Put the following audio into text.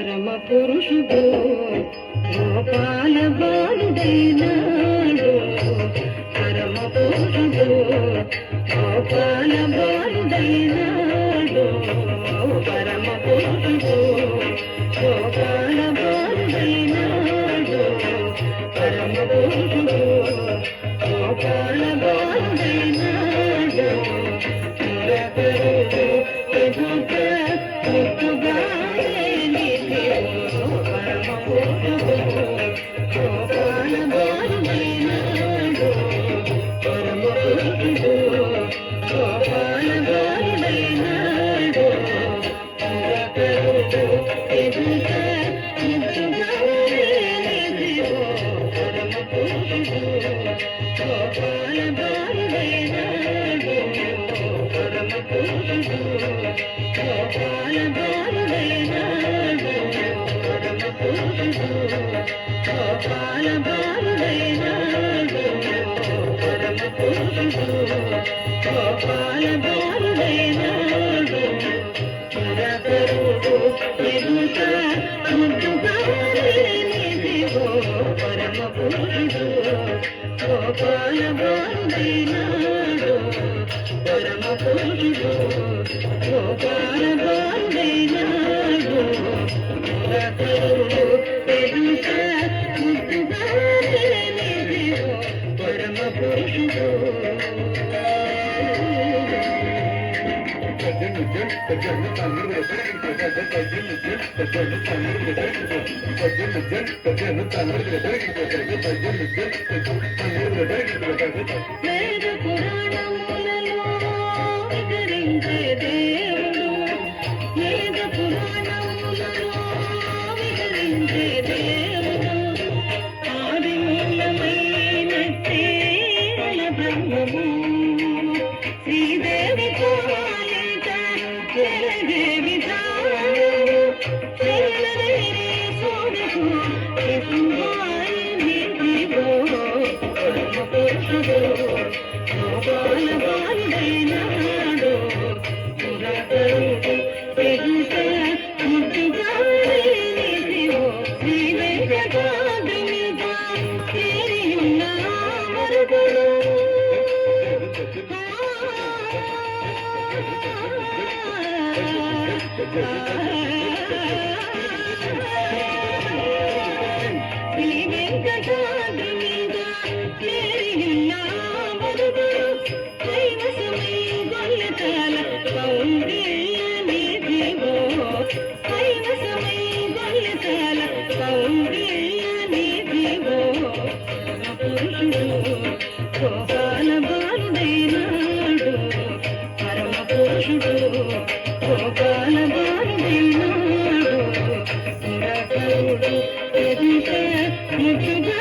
పరమ పురుషుడు గోపాల బాలుడైనాడు పరమ పురుషుడు గోపాల బాలుడైనాడు పరమ పురుషుడు గోపాల బాలుడైనాడు పరమ పురుషుడు గోపాల బాలుడైనాడు ఎదుట ముట్టుగా గోపాల బాలుడైనాడు పరమ పురుషుడు గోపాల బాలుడైనాడు ఎదుట ముట్టుగా పరమ పురుషుడు గోపాల బాలుడైనాడు పరమ పురుషుడు గోపాల బాలుడైనాడు పరమ పురుషుడు గోపాల బాలుడైనాడు పరమ పురుషుడు గోపాల బాలుడైనాడు నిరతరుడు ఎదుట ముద్దుగా లేనిదిగో పరమ పురుషుడు గోపాల బాలుడైనాడు పరమ పురుషుడు గోపాల బాలుడైనాడు నిరతరుడు ఎదుట ముద్దుగా లేనిదిగో పరమ పురుషుడు వేద పురాణములలో విహరించే దేవుడు వేద పురాణములలో విహరించే దేవుడు ఆది మూలమైనట్టే బ్రహ్మము శ్రీదేవి పాలిత జలదే విధానము జలదే సోదకు గోపాల బాలుడైనాడు పురతరుడు ఎదుట ముద్దుగా లేనిదిగో శ్రీ వెంకటాద్రిగా చేరియున్న మరుగడు శ్రీ వెంకటాద్రిగా చేరియున్న మరుగడు కైవసమై గొల్లకాల కౌండిల్యనిదిగో కైవసమై గొల్లకాల కౌండిల్యనిదిగో పరమ పురుషుడు గోపాల బాలుడైనాడు పరమ పురుషుడు గోపాల బాలుడైనాడు నిరతరుడు ఎదుట ముద్దుగా